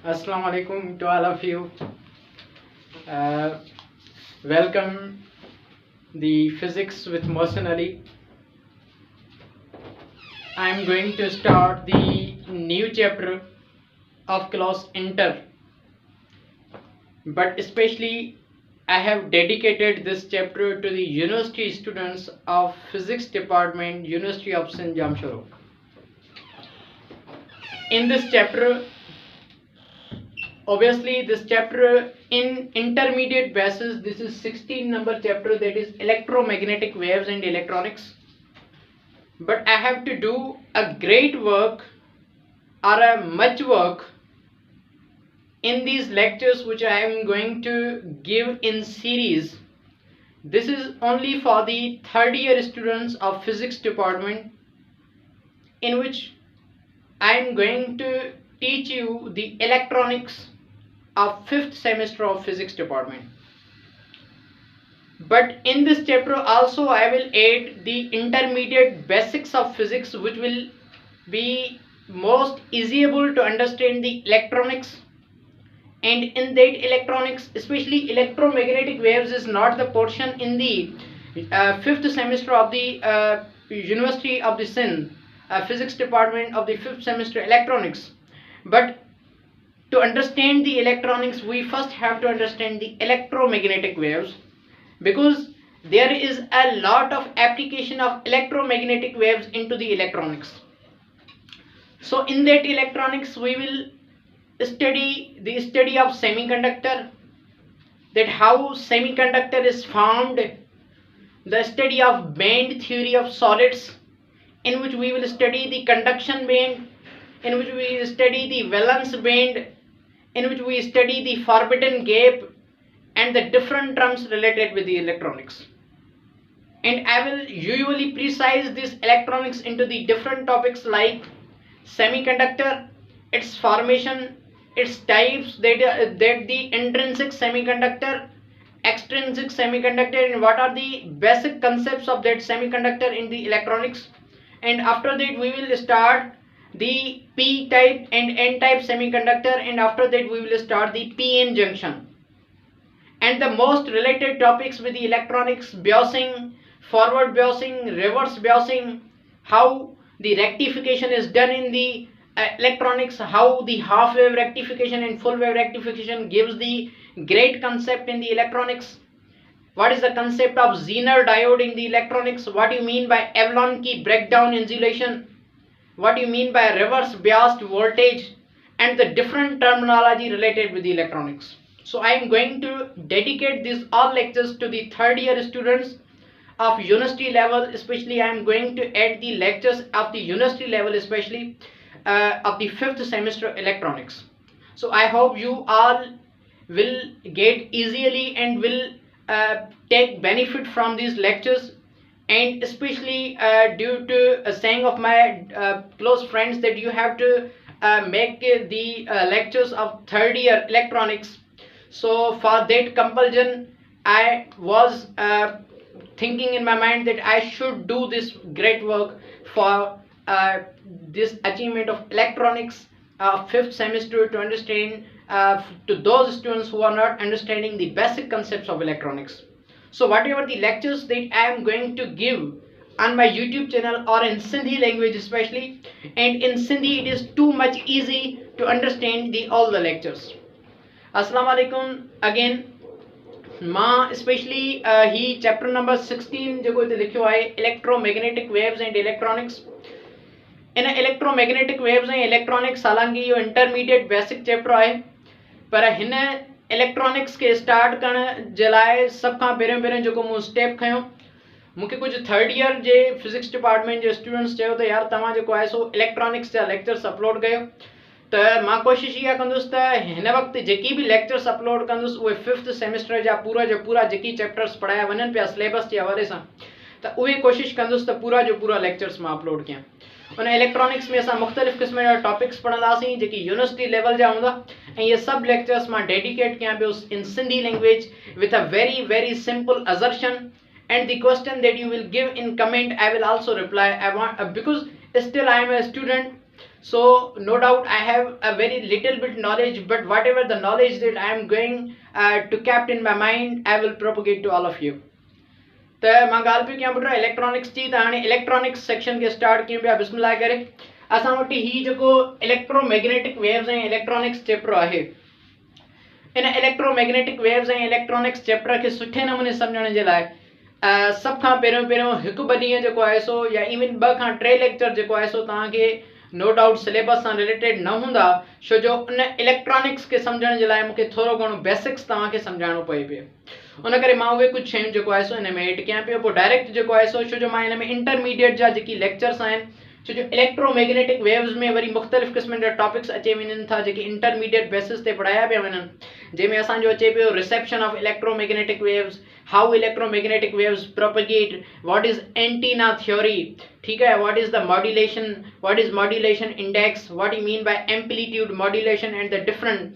Assalamu alaikum to all of you. Welcome the Physics with Mohsen Ali. I am going to start the new chapter of class Inter, but especially I have dedicated this chapter to the university students of Physics Department, University of Sindh Jamshoro. In this chapter, obviously this chapter in intermediate basis, this is 16 number chapter, that is electromagnetic waves and electronics. But I have to do a great work or a much work in these lectures which I am going to give in series. This is only for the third year students of Physics Department, in which I am going to teach you the electronics of 5th semester of Physics Department. But in this chapter also I will add the intermediate basics of physics, which will be most easyable to understand the electronics. And in that electronics, especially electromagnetic waves, is not the portion in the 5th semester of the University of the Sindh Physics Department of the 5th semester electronics. But to understand the electronics, we first have to understand the electromagnetic waves, because there is a lot of application of electromagnetic waves into the electronics. So in that electronics we will study the study of semiconductor, that how semiconductor is formed, the study of band theory of solids, in which we will study the conduction band, in which we will study the valence band, in which we study the forbidden gap and the different terms related with the electronics. And I will usually precise this electronics into the different topics like semiconductor, its formation, its types, that the intrinsic semiconductor, extrinsic semiconductor, and what are the basic concepts of that semiconductor in the electronics. And after that we will start the p type and n type semiconductor, and after that we will start the p-n junction. And the most related topics with the electronics: biasing, forward biasing, reverse biasing, how the rectification is done in the electronics, how the half wave rectification and full wave rectification gives the great concept in the electronics. What is the concept of Zener diode in the electronics? What do you mean by Avalon key breakdown insulation? What do you mean by reverse biased voltage, and the different terminology related with the electronics. So I am going to dedicate these all lectures to the third year students of university level. Especially I am going to add the lectures of the university level, especially of the 5th semester electronics. So I hope you all will get easily and will take benefit from these lectures. And especially due to a saying of my close friends that you have to make the lectures of third year electronics. So for that compulsion, I was thinking in my mind that I should do this great work for this achievement of electronics 5th semester, to understand to those students who are not understanding the basic concepts of electronics. So whatever the lectures that I am going to give on my YouTube channel, or in Sindhi language especially, and in Sindhi it is too much easy to understand all the lectures. Assalamu alaikum again. मां specially ही chapter number 16 जेको हिते लिखियो आहे, electromagnetic waves and electronics. इन electromagnetic waves ऐं electronics, हालांकि इहो इंटरमीडिएट बेसिक चैप्टर आहे, पर हिन इलेक्ट्रॉनिक्स खे स्टार्ट करण जे लाइ सभ खां पहिरियों जेको मूं स्टेप खयो, मूंखे कुझु थर्ड ईयर जे फिजिक्स डिपार्टमेंट जे स्टूडेंट्स चयो त यार तव्हां जेको आहे सो इलेक्ट्रॉनिक्स जा लेक्चर्स अपलोड कयो. त मां कोशिशि इहा कंदुसि त हिन वक़्तु जेकी बि लेक्चर्स अपलोड कंदुसि उहे 5th सेमेस्टर जा पूरा जेकी चैप्टर्स पढ़ाया वञनि पिया सिलेबस जे हवाले सां, त उहे कोशिशि कंदुसि त पूरा जो पूरा लेक्चर्स मां अपलोड कयां. उन इलेक्ट्रॉनिक्स में असां मुख़्तलिफ़ क़िस्म जा टॉपिक्स पढ़ंदासीं जेकी यूनिवर्सिटी लेवल जा हूंदा, ऐं इहे सभु लेक्चर्स मां डेडिकेट कयां पियो इन Sindhi language with a very very simple assertion and the question that you will give in comment, I will also reply. I want because still I am a student, so no doubt I have a very little bit knowledge, but whatever the knowledge that I am going to kept in my mind, I will propagate to all of you. तो मां ॻाल्हि पियो कयां पुट electronics जी, त हाणे electronics section खे start कयूं पिया। बिस्मिल्लाह करे असां वटि ही जेको इलेक्ट्रोमैग्नेटिक वेव्स ऐं इलेक्ट्रॉनिक्स चैप्टर आहे, इन इलेक्ट्रोमैग्नेटिक वेव्स ऐं इलेक्ट्रॉनिक्स चैप्टर खे सुठे नमूने सम्झण जे लाइ सब खां पहिरियों हिकु ॿ ॾींहं जेको आहे सो या इवन 2 खां 3 लेक्चर जेको आहे सो तव्हांखे नो डाउट सिलेबस सां रिलेटेड न हूंदा, छो जो उन इलेक्ट्रॉनिक्स खे सम्झण जे लाइ मूंखे थोरो घणो बेसिक्स तव्हांखे सम्झाइणो पए पियो। उन करे मां उहे कुझु शयूं जेको आहे सो इन में एड कयां पियो। पोइ डायरेक्ट जेको आहे सो छो जो मां हिन में इंटरमीडिएट जा जेकी लेक्चर्स आहिनि, छो जो इलेक्ट्रोमैग्नेटिक वेव्स में वरी मुख़्तलिफ़ क़िस्मनि जा टॉपिक्स अचे वञनि था जेके इंटरमीडिएट बेसिस ते पढ़ाया पिया वञनि, जंहिंमें असांजो अचे पियो reception of electromagnetic waves, how electromagnetic waves propagate, what is antenna theory, ठीक है, what is the modulation, what is modulation index, what you mean by amplitude modulation and the different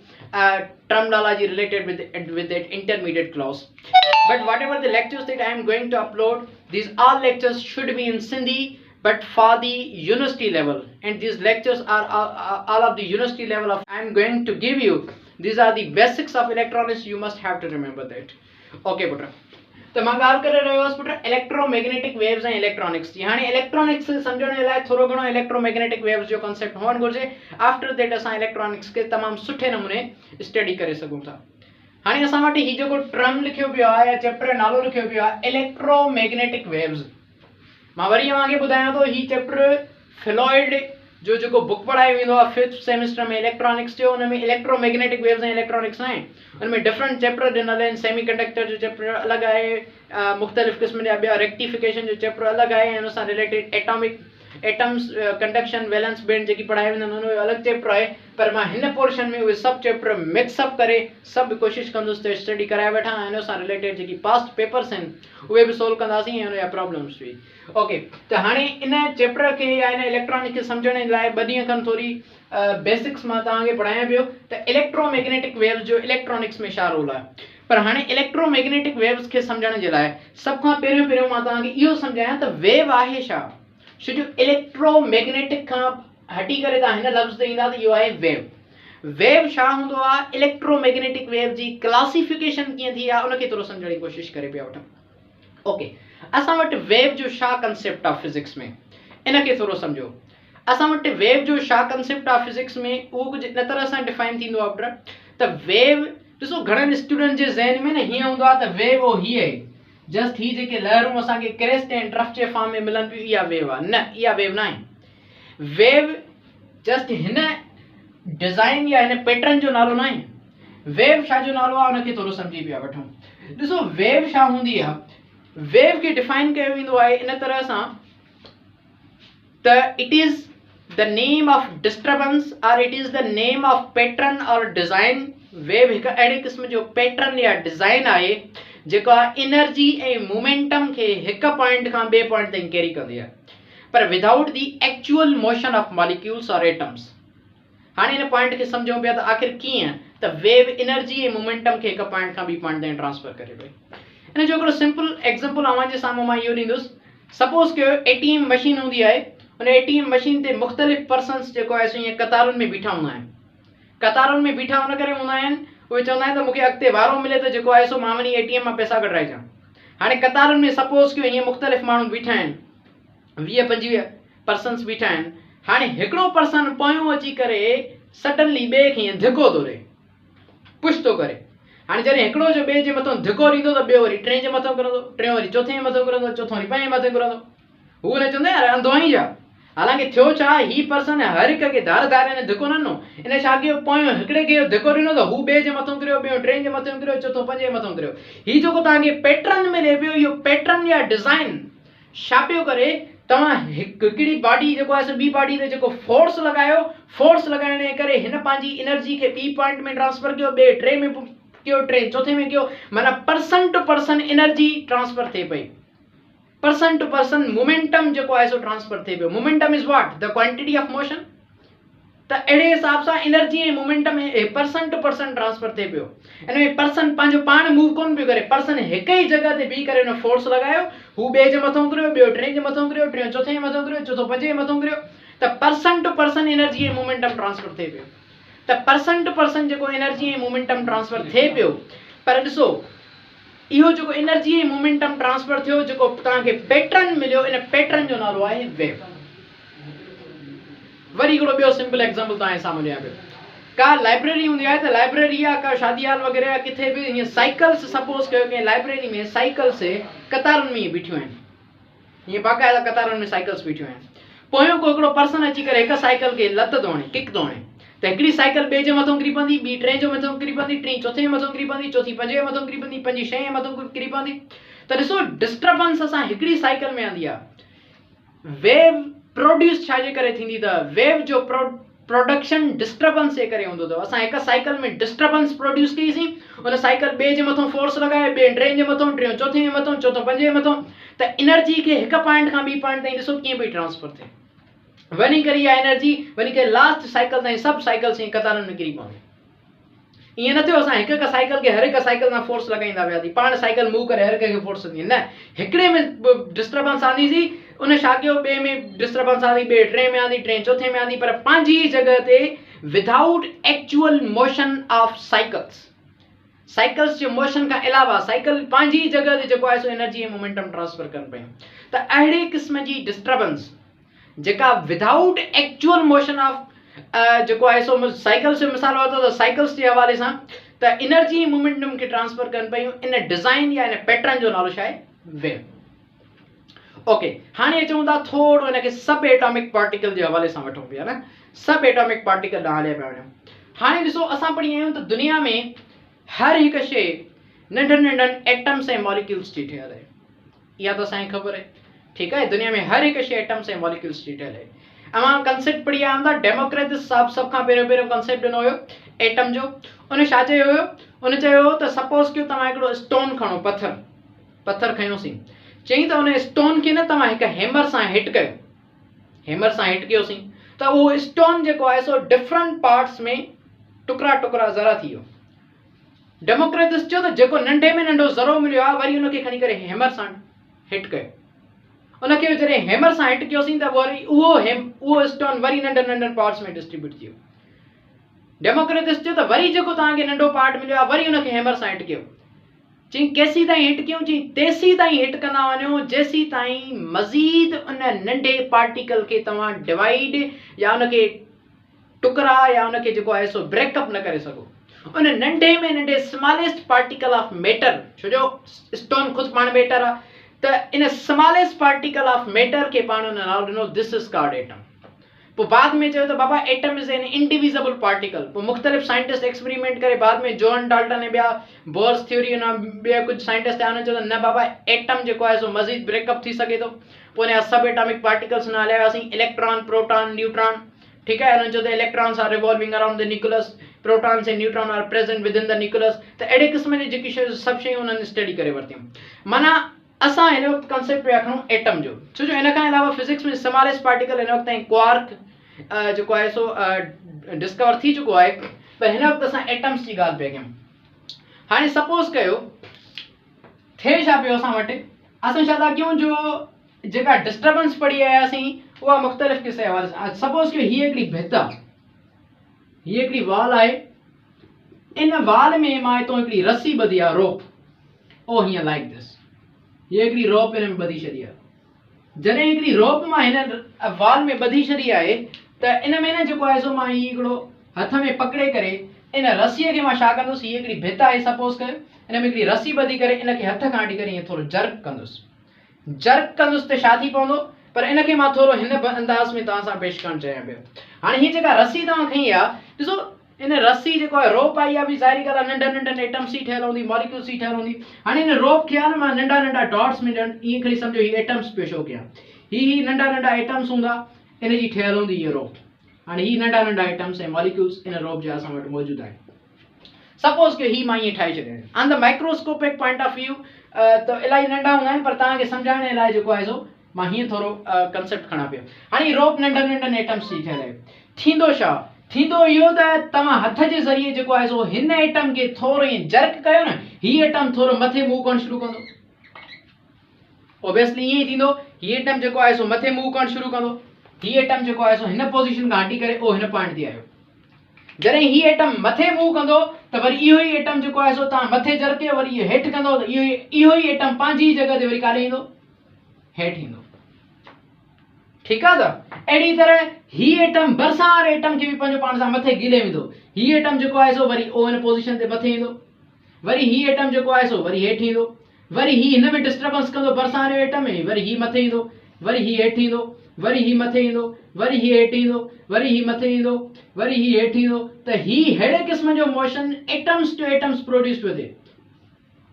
terminology related with that intermediate clause. But whatever the lectures that I am going to upload, these all lectures should be in Sindhi, but for the university level, and these lectures are all of the university level of I am going to give you. These are the basics of electronics, you must have to remember that. Okay putra, तो मां ॻाल्हि करे रहियो हुअसि पुट electromagnetic waves ऐं electronics जी। हाणे electronics सम्झण जे लाइ थोरो घणो इलेक्ट्रोमैग्नेटिक वेव्स जो कॉन्सेप्ट हुअणु घुरिजे। आफ्टर दैट असां इलेक्ट्रॉनिक्स खे तमामु सुठे नमूने स्टडी करे सघूं था। हाणे असां वटि ही जेको टर्म लिखियो पियो आहे या चैप्टर नालो लिखियो पियो आहे इलेक्ट्रोमैग्नेटिक वेव्स, मां वरी तव्हांखे ॿुधायां थो ही चैप्टर फिलॉइड जो जेको बुक पढ़ायो वेंदो आहे 5th सेमेस्टर में इलेक्ट्रॉनिक्स जो, हुन में इलेक्ट्रोमैग्नेटिक वेव्स ऐं इलेक्ट्रॉनिक्स आहिनि, हुन में डिफरेंट चैप्टर ॾिनल आहिनि। सेमीकंडक्टर जो चैप्टर अलॻि आहे, मुख़्तलिफ़ क़िस्म जा ॿिया रेक्टिफिकेशन जो चैप्टर अलॻि आहे, ऐं हुन सां related atoms conduction valence band जेकी पढ़ाई वेंदा आहिनि हुन जो अलॻि चैप्टर आहे। पर मां हिन पोर्शन में उहे सभु चैप्टर मिक्सअप करे सभु कोशिशि कंदुसि त स्टडी कराए वठां, ऐं हिन सां रिलेटेड जेकी पास्ट पेपर्स आहिनि उहे बि सोल्व कंदासीं ऐं हुनजा प्रॉब्लम्स बि। ओके, त हाणे इन चैप्टर खे या इन इलेक्ट्रॉनिक खे सम्झण जे लाइ 2 ॾींहं खनि थोरी बेसिक्स मां तव्हांखे पढ़ायां पियो त इलेक्ट्रोमैग्नेटिक वेव्स जो इलेक्ट्रॉनिक्स में छा रोल आहे। पर हाणे इलेक्ट्रोमैग्नेटिक वेव्स खे सम्झण जे लाइ सभ खां पहिरियों मां तव्हांखे इहो सम्झायां त वेव आहे छा। छो जो इलेक्ट्रोमैग्नेटिक खां हटी करे तव्हां हिन लफ़्ज़ ते ईंदा त इहो आहे वेव। वेव छा हूंदो आहे, इलेक्ट्रोमैग्नेटिक वेव जी क्लासिफिकेशन कीअं थी आहे उनखे थोरो सम्झण जी कोशिशि करे पिया वठूं। ओके, असां वटि वेव जो छा कंसेप्ट आहे फिज़िक्स में, इनखे थोरो सम्झो। असां वटि वेव जो छा कंसेप्ट आहे फिज़िक्स में, उहो कुझु इन तरह सां डिफाइन थींदो आहे पुट त वेव, ॾिसो घणनि स्टूडेंट जे ज़हन में न हीअं हूंदो आहे त वेव ओ हीअ आहे, जस्ट ही जेके लहरूं असांखे क्रेस्ट ऐं ड्रफ्ट जे फॉर्म में मिलनि पियूं इहा वेव आहे। न, इहा वेव न आहे। वेव जस्ट हिन डिज़ाइन या हिन पैटर्न जो नालो न आहे। वेव छा जो नालो आहे उनखे थोरो सम्झी पिया वठूं। ॾिसो वेव छा हूंदी आहे, वेव खे डिफाइन कयो वेंदो आहे इन तरह सां त it is the name of disturbance और it is the name of pattern और डिज़ाइन। वेव हिकु अहिड़े क़िस्म जो पैटर्न या डिज़ाइन आहे जेका एनर्जी ऐं मोमेंटम खे हिकु पॉइंट खां ॿिए पॉइंट ताईं कैरी कंदी आहे, पर without the actual motion of molecules और एटम्स। हाणे हिन पॉइंट खे सम्झूं पिया त आख़िर कीअं त वेव एनर्जी ऐं मोमेंटम खे हिकु पॉइंट खां ॿी पॉइंट ताईं ट्रांसफर करे पई। इन जो हिकिड़ो सिंपल एग्ज़ाम्पल अव्हां जे साम्हूं मां इहो ॾींदुसि। सपोज़ कयो ATM मशीन हूंदी आहे, हुन ATM मशीन ते मुख़्तलिफ़ पर्सन्स जेको आहे सो ईअं कतारुनि में बीठा हूंदा आहिनि। कतारुनि में बीठा हुन करे हूंदा आहिनि, उहे चवंदा आहिनि त मूंखे अॻिते वारो मिले त जेको आहे सो मां वञी ATM मां पैसा कढाइजां। हाणे कतारुनि में सपोज़ कयो हीअं मुख़्तलिफ़ माण्हू बीठा आहिनि, 20-25 पर्सन्स बीठा आहिनि। हाणे हिकिड़ो पर्सन पोयों अची करे सडनली ॿिए खे हीअं धिको थो ॾे, पुश थो करे। हाणे जॾहिं हिकिड़ो जो ॿिए जे मथां धिको ॾींदो त ॿियो वरी टे जे मथां किरंदो, टियों वरी चौथे जे मथां किरंदो, चौथों वरी पंजे मथां किरंदो। हू न चवंदा यार अंधो ई जा। हालांकि थियो छा, ही पर्सन हर हिक खे धार धार हिन धिको न ॾिनो, इन छा कयो, पोयों हिकिड़े खे धिको ॾिनो त हू ॿिए जे मथां किरियो, ॿियो टे जे मथां किरियो, चौथों पंजे जे मथां किरियो। ही जेको तव्हांखे पैटर्न मिले पियो, इहो पैटर्न या डिज़ाइन छा पियो करे, तव्हां हिकिड़ी बॉडी जेको आहे ॿी बॉडी ते जेको फोर्स लॻायो, फोर्स लॻाइण जे करे हिन पंहिंजी एनर्जी खे ॿी पॉइंट में ट्रांसफर कयो, ॿिए टे में कयो, टे चौथे में कयो, माना person to person energy transfer थिए पई, पर्सन टू पर्सन मोमेंटम जेको आहे सो ट्रांसफर थिए पियो। Momentum is what, the quantity of motion. त अहिड़े हिसाब सां एनर्जी ऐं momentum person to person transfer थिए पियो। इन में पर्सन पंहिंजो पाण मूव कोन पियो करे, पर्सन हिक ई जॻह ते बीह करे हुन फोर्स लॻायो, हू ॿिए जे मथां किरियो, ॿियो टे जे मथां किरियो, टियों चौथे जे मथां किरियो, चौथो पंजे जे मथां किरियो, त पर्सन टू पर्सन एनर्जी ऐं मोमेंटम ट्रांसफर थिए पियो। त पर्सन टू पर्सन जेको एनर्जी ऐं मोमेंटम ट्रांसफर थिए पियो, पर ॾिसो इहो जेको एनर्जी ऐं मोमेंटम ट्रांसफर थियो, जेको तव्हांखे पैटर्न मिलियो, इन पैटर्न जो नालो आहे वेव। वरी हिकिड़ो ॿियो सिंपल एग्जाम्पल तव्हांजे साम्हूं ॾियां पियो। का लाइब्रेरी हूंदी आहे, त लाइब्रेरी आहे का शादी हाल वग़ैरह किथे बि हीअं साइकिल्स, सपोज कयो कंहिं लाइब्रेरी में साइकिल्स कतारुनि में बीठियूं आहिनि, हीअं बाक़ाइदा कतारुनि में साइकिल्स बीठियूं आहिनि। पोयों को हिकिड़ो पर्सन अची करे हिक साइकिल खे लत थो हणे, किक थो हणे, त हिकिड़ी साइकिल ॿिए जे मथां किरी पवंदी, ॿी टे जे मथां किरी पवंदी, टी चौथे जे मथां किरी पवंदी, चौथी पंजे जे मथां किरी पवंदी, पंजी छहें जे मथां किरी पवंदी। त ॾिसो डिस्टर्बेंस असां हिकिड़ी साइकिल में आंदी आहे। वेव प्रोड्यूस छाजे करे थींदी, त वेव जो प्रोडक्शन डिस्टर्बेंस जे करे हूंदो अथव। असां हिक साइकिल में डिस्टर्बेंस प्रोड्यूस कईसीं, उन साइकिल ॿिए जे मथां फोर्स लॻाए, ॿिए टे जे मथां, टियों चौथे जे मथां, चौथों पंजे जे मथां, त एनर्जी खे हिक पॉइंट खां ॿी पॉइंट ताईं ॾिसो कीअं पई ट्रांसफर थिए, वञी करे इहा एनर्जी वञी करे लास्ट साइकिल ताईं सभु साइकिल्स कतारुनि में किरी पवंदी। ईअं न थियो असां हिक हिक साइकिल खे हर हिक साइकिल सां फोर्स लॻाईंदा वियासीं, पाण साइकिल मूव करे हर कंहिंखे फोर्स ॾींदी, न हिकिड़े में डिस्टर्बेंस आंदीसीं, उन छा कयो ॿिए में डिस्टर्बेंस आंदी, ॿिए टे में आंदी, टे चौथे में आंदी, पर पंहिंजी जॻह ते without actual motion of cycles, cycles J motion खां अलावा साइकिल पंहिंजी जॻह ते जेको आहे सो एनर्जी ऐं मोमेंटम ट्रांसफर कनि पियूं। त अहिड़े क़िस्म जी डिस्टर्बेंस जेका विदाउट एक्चुअल मोशन ऑफ जेको आहे सो साइकिल्स जो मिसाल वरितो त साइकिल्स जे हवाले सां, त एनर्जी ऐं मोमेंटम खे ट्रांसफर कनि पियूं। इन डिज़ाइन या इन पैटर्न जो नालो छा आहे, वेव। ओके, हाणे अचूं था थोरो हिनखे सब एटॉमिक पार्टिकल जे हवाले सां वठूं पिया न, सब एटॉमिक पार्टिकल ॾांहुं हलिया पिया वञूं। हाणे ॾिसो असां पढ़ी आहियूं त दुनिया में हर हिकु शइ नंढनि नंढनि एटम्स ऐं मॉलिक्यूल्स जी ठहियल आहे, इहा त असांखे ख़बर आहे, ठीकु आहे। दुनिया में हर हिकु शइ एटम्स ऐं मॉलिक्यूल्स जी ठहियल आहे। अमां कंसेप्ट पढ़ी आया हूंदा, डेमोक्रेटिस साहब सभ खां पहिरियों कंसेप्ट ॾिनो हुयो एटम जो। उन छा चयो हुयो, उन चयो हुयो त सपोज कयो तव्हां हिकिड़ो स्टोन खणो, पत्थर खयोसीं, चई त उन स्टोन खे न तव्हां हिकु हैमर सां हिट कयो, हैमर सां हिट कयोसीं त उहो स्टोन जेको आहे सो डिफरेंट पार्ट्स में टुकड़ा टुकड़ा ज़रा थी वियो। डेमोक्रेटिस चयो त जेको नंढे में नंढो ज़रो मिलियो आहे, वरी उनखे खणी करे हैमर सां हिट कयो, उनखे जॾहिं हैमर सां हिट कयोसीं त वरी उहो स्टोन वरी नंढनि नंढनि पार्ट्स में डिस्ट्रीब्यूट थी वियो। डेमोक्रेटिस चयो त वरी जेको तव्हांखे नंढो पार्ट मिलियो आहे, वरी उनखे हैमर सां हिट कयो, चई केसीं ताईं हिट कयूं, चई तेसीं ताईं हिट कंदा वञो जेसीं ताईं मज़ीद उन नंढे पार्टिकल खे तव्हां डिवाइड या उनखे टुकड़ा या उनखे जेको आहे सो ब्रेकअप न करे सघो। उन नंढे में नंढे स्मॉलेस्ट पार्टिकल ऑफ मैटर, छो जो स्टोन ख़ुदि पाण मैटर आहे, त इन स्मॉलेस्ट पार्टिकल ऑफ मैटर खे पाण उन नालो ॾिनो दिस इज कॉल्ड एटम। पोइ बाद में चयो त बाबा atom is an indivisible particle. पोइ मुख़्तलिफ़ साइंटिस्ट एक्सपेरिमेंट करे बाद में जॉन डाल्टन ऐं ॿिया बोर्स थ्योरी ॿिया कुझु साइंटिस्ट आया, उन्हनि चयो त न बाबा एटम जेको आहे सो मज़ीद ब्रेकअप थी सघे थो। पोइ उन जा सब एटॉमिक पार्टिकल्स न हलिया वियासीं, इलेक्ट्रॉन, प्रोटॉन, न्यूट्रॉन, ठीकु आहे। उन्हनि चयो त electrons are revolving around the nucleus, protons and neutron are present with in the nucleus. त अहिड़े क़िस्म जी जेकी शयूं सभु शयूं उन्हनि स्टडी करे वरितियूं। माना असां हिन वक़्तु कंसेप्ट पिया खणूं एटम जो, छो जो इन खां अलावा फिजिक्स में स्मॉलेस्ट पार्टिकल हिन वक़्तु ताईं क्वार्क जेको आहे सो डिस्कवर थी चुको आहे, पर हिन वक़्तु असां एटम्स जी ॻाल्हि पिया कयूं। हाणे सपोज कयो थिए छा पियो असां वटि, असां छा था कयूं, जो जेका डिस्टर्बेंस पढ़ी आयासीं उहा मुख़्तलिफ़ क़िस्म जे हवाले सां। सपोज कयो हीअ हिकिड़ी भित आहे, हीअ हिकिड़ी वाल आहे, इन वाल में मां हितां हिकिड़ी रस्सी ॿधी आहे, रोप, ओ हीअं लाइक दिस, हीअ हिकिड़ी रोप हिन में ॿधी छॾी आहे। जॾहिं हिकिड़ी रोप मां हिन वाल में ॿधी छॾी आहे, त इन में न जेको आहे सो मां हीअ हिकिड़ो हथ में पकिड़े करे इन रस्सीअ खे मां छा कंदुसि, हीअ हिकिड़ी भित आहे सपोज कयो, इन में हिकिड़ी रस्सी ॿधी करे इनखे हथ खां वठी करे हीअं थोरो जर्क कंदुसि त छा थी पवंदो, पर इनखे मां थोरो हिन अंदाज़ में तव्हां सां पेश करणु चाहियां पियो। हाणे हीअ जेका रस्सी तव्हां खई आहे, ॾिसो इन रस्सी जेको आहे रोप आई आहे, बि ज़ाहिरी ॻाल्हि आहे नंढनि नंढनि एटम्स ई ठहियल हूंदी, मॉलिक्यूल्स ई ठहियल हूंदी। हाणे इन रोप खे आहे न मां नंढा नंढा डॉट्स में ॾियणु, ईअं खणी सम्झो हीअ एटम्स पियो शो कयां, ही नंढा नंढा एटम्स हूंदा, इन जी ठहियल हूंदी हीअ रोप। हाणे ही नंढा नंढा एटम्स ऐं मॉलिक्यूल्स इन रोप जा असां वटि मौजूदु आहिनि। सपोज कयो ही मां ईअं ठाहे छॾिया आहिनि on the microscopic point of view, त इलाही नंढा हूंदा आहिनि, पर तव्हांखे सम्झाइण जे लाइ जेको आहे सो मां हीअं थोरो कंसेप्ट खणा पियो। हाणे रोप नंढनि नंढनि एटम्स जी ठहियल आहे, थींदो छा थींदो इहो त तव्हां हथ जे ज़रिए जेको आहे सो हिन एटम खे थोरो ईअं जर्क कयो न, हीउ एटम थोरो मथे मूव करणु शुरू कंदो। ऑब्वियसली ईअं ई थींदो, हीउ एटम जेको आहे सो मथे मूव करणु शुरू कंदो, हीउ एटम जेको आहे सो हिन पोज़ीशन खां हटी करे ओ हिन पॉइंट ते आयो। जॾहिं हीउ एटम मथे मूव कंदो त वरी इहो ई एटम जेको आहे सो तव्हां मथे जर्के वरी इहो हेठि कंदो त इहो ई एटम पंहिंजी जॻह ते वरी काॾे ईंदो, हेठि ईंदो। ठीकु आहे त अहिड़ी तरह हीउ एटम भरिसां वारे एटम खे बि पंहिंजो पाण सां मथे गिले वेंदो। हीउ एटम जेको आहे सो वरी ओ हिन पोज़ीशन ते मथे ईंदो, वरी हीउ एटम जेको आहे सो वरी हेठि ईंदो, वरी हीउ हिन में डिस्टर्बेंस कंदो भरिसां वारे एटम में, वरी हीउ मथे ईंदो, वरी हीउ हेठि ईंदो, वरी हीउ मथे ईंदो, वरी हीउ हेठि ईंदो, वरी हीउ मथे ईंदो, वरी हीउ हेठि ईंदो। त हीउ अहिड़े क़िस्म जो motion atoms to atoms produce पियो थिए।